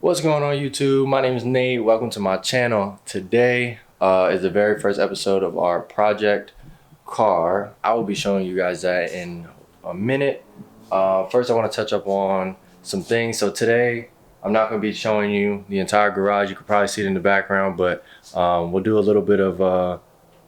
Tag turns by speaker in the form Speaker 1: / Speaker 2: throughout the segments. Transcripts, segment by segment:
Speaker 1: What's going on YouTube? My name is Nate. Welcome to my channel. Today is the very first episode of our project car. I will be showing you guys that in a minute. First I want to touch up on some things. So today I'm not going to be showing you the entire garage. You could probably see it in the background, but we'll do a little bit of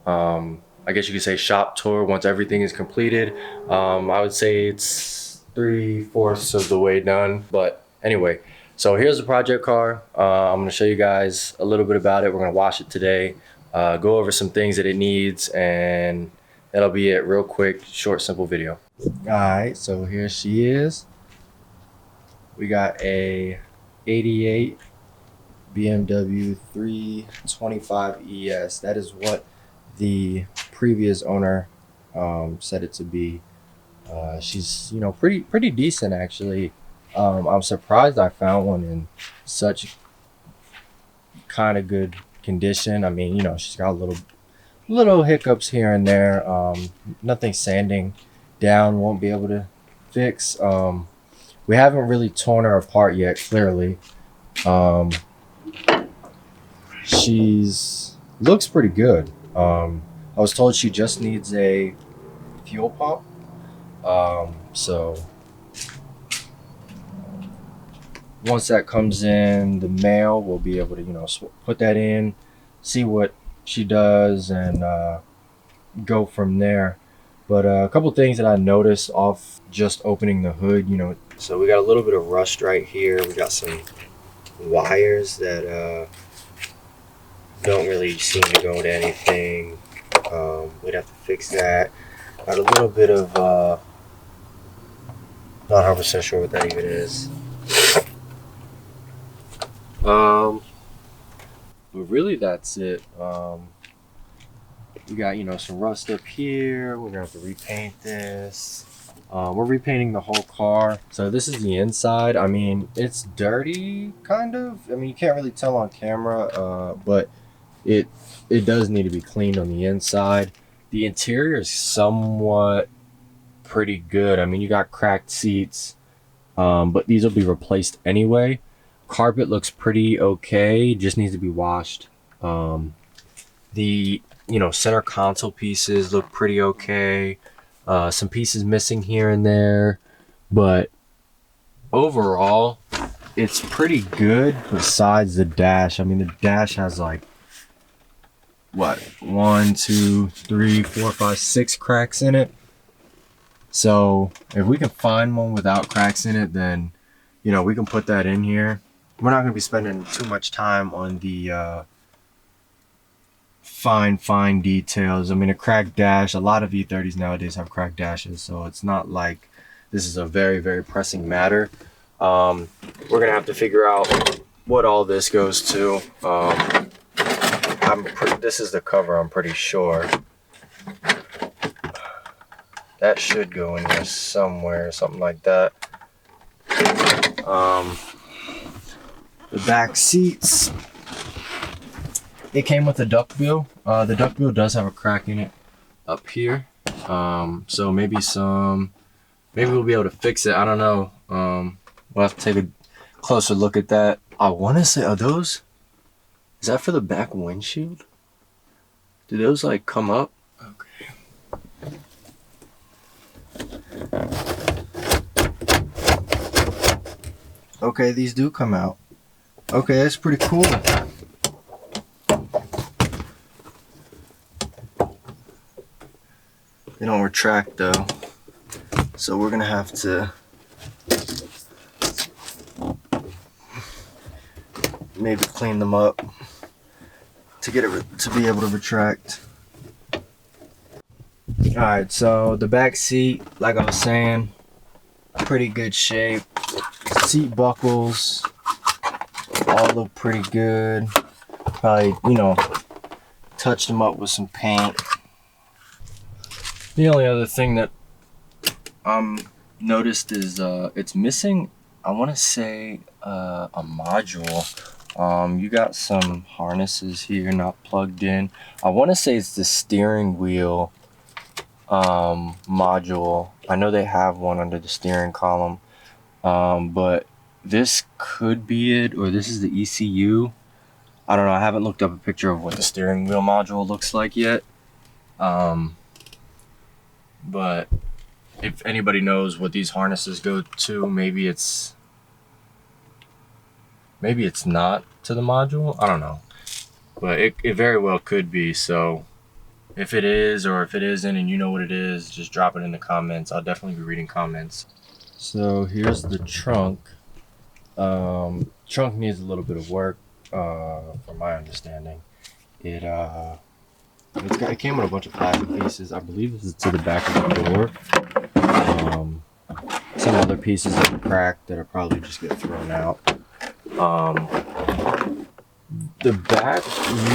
Speaker 1: I guess you could say shop tour once everything is completed. I would say it's 3/4 of the way done, but anyway. So here's the project car. I'm going to show you guys a little bit about it. We're going to wash it today, go over some things that it needs, and that'll be it. Real quick, short, simple video. All right, so here she is. We got a 88 BMW 325 ES. That is what the previous owner said it to be. She's pretty decent actually. I'm surprised I found one in such kind of good condition. I mean, she's got little hiccups here and there. Nothing sanding down won't be able to fix. We haven't really torn her apart yet, clearly. She's looks pretty good. I was told she just needs a fuel pump. So once that comes in the mail, we'll be able to put that in, see what she does, and go from there. But a couple things that I noticed off just opening the hood, so we got a little bit of rust right here. We got some wires that don't really seem to go to anything. We'd have to fix that. Got a little bit of not 100% sure what that even is. But really that's it. We got some rust up here. We're gonna have to repaint this. We're repainting the whole car. So this is the inside. I mean, it's dirty kind of. I mean, you can't really tell on camera, but it does need to be cleaned on the inside. The interior is somewhat pretty good. I mean, you got cracked seats, but these will be replaced anyway. Carpet looks pretty okay, just needs to be washed. The center console pieces look pretty okay. Some pieces missing here and there, but overall it's pretty good besides the dash. I mean, the dash has like what, 1 2 3 4 5 6 cracks in it. So if we can find one without cracks in it, then we can put that in here. We're not going to be spending too much time on the fine details. I mean, a cracked dash, a lot of E30s nowadays have cracked dashes, so it's not like this is a very pressing matter. We're going to have to figure out what all this goes to. This is the cover, I'm pretty sure. That should go in there somewhere, something like that. The back seats, it came with a duck bill. The duck bill does have a crack in it up here. So maybe we'll be able to fix it. I don't know. We'll have to take a closer look at that. I want to say, is that for the back windshield? Do those like come up? Okay, these do come out. Okay, that's pretty cool. They don't retract though, so we're gonna have to maybe clean them up to get it to be able to retract. Alright, so the back seat, like I was saying, pretty good shape. Seat buckles all look pretty good. Probably, touched them up with some paint. The only other thing that noticed is it's missing, I want to say, a module. You got some harnesses here not plugged in. I want to say it's the steering wheel module. I know they have one under the steering column, but this could be it, or this is the ECU. I don't know. I haven't looked up a picture of what the steering wheel module looks like yet. But if anybody knows what these harnesses go to, maybe it's not to the module. I don't know, but it very well could be. So if it is, or if it isn't, and you know what it is, just drop it in the comments. I'll definitely be reading comments. So here's the trunk. Trunk needs a little bit of work, from my understanding. It came with a bunch of plastic pieces. I believe this is to the back of the door. Some other pieces that are cracked that are probably just get thrown out. The back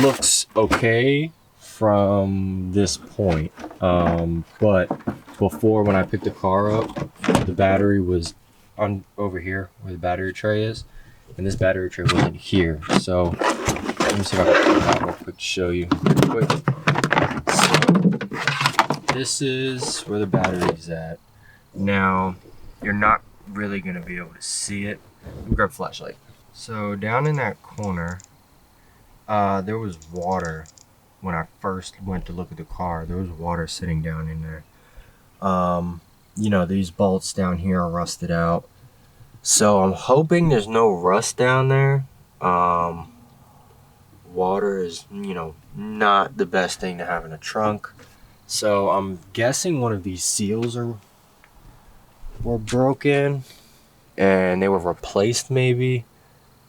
Speaker 1: looks okay from this point, but before, when I picked the car up, the battery was on over here where the battery tray is, and this battery tray wasn't here. So let me see if I can pull it out real quick to show you quick. So this is where the battery is at. Now you're not really gonna be able to see it. Let me grab a flashlight. So down in that corner, there was water. When I first went to look at the car, there was water sitting down in there. You know, these bolts down here are rusted out. So I'm hoping there's no rust down there. Water is, you know, not the best thing to have in a trunk. So I'm guessing one of these seals were broken and they were replaced maybe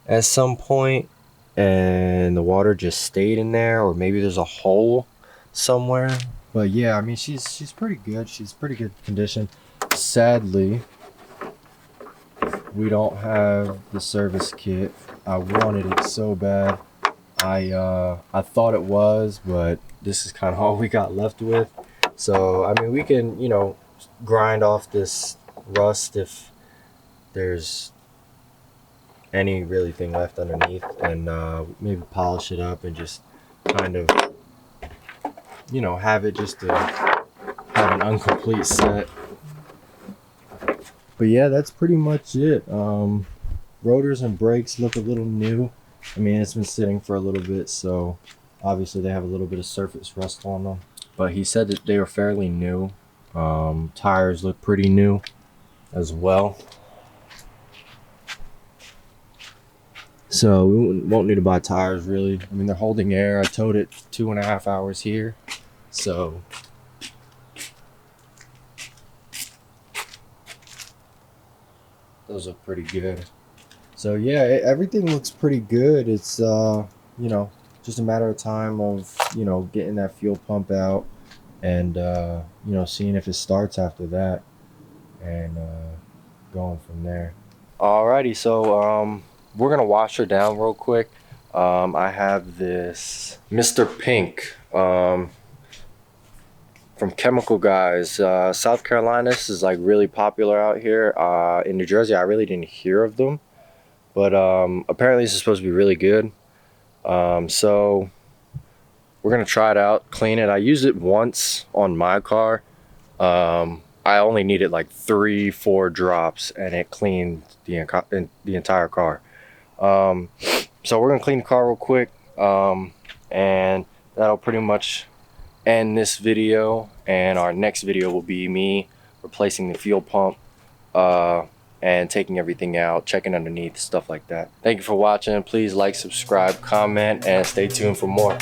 Speaker 1: at some point, and the water just stayed in there, or maybe there's a hole somewhere. But yeah, I mean, she's pretty good. She's pretty good condition. Sadly, we don't have the service kit. I wanted it so bad. I thought it was, but this is kind of all we got left with. So I mean, we can, you know, grind off this rust if there's any really thing left underneath, and maybe polish it up and just kind of, you know, have it just to have an incomplete set. But yeah, that's pretty much it. Rotors and brakes look a little new. I mean, it's been sitting for a little bit, so obviously they have a little bit of surface rust on them, but he said that they were fairly new. Tires look pretty new as well. So we won't need to buy tires really. I mean, they're holding air. I towed it 2.5 hours here, so those look pretty good. So yeah, everything looks pretty good. It's you know, just a matter of time of, you know, getting that fuel pump out and you know, seeing if it starts after that, and going from there. Alrighty, so we're gonna wash her down real quick. I have this Mr. Pink from Chemical Guys. South Carolina, this is like really popular out here. In New Jersey, I really didn't hear of them, but apparently this is supposed to be really good. So we're gonna try it out, clean it. I used it once on my car. I only needed like 3-4 drops, and it cleaned the entire car. So we're gonna clean the car real quick, and that'll pretty much end this video, and our next video will be me replacing the fuel pump and taking everything out, checking underneath, stuff like that. Thank you for watching. Please like, subscribe, comment, and stay tuned for more.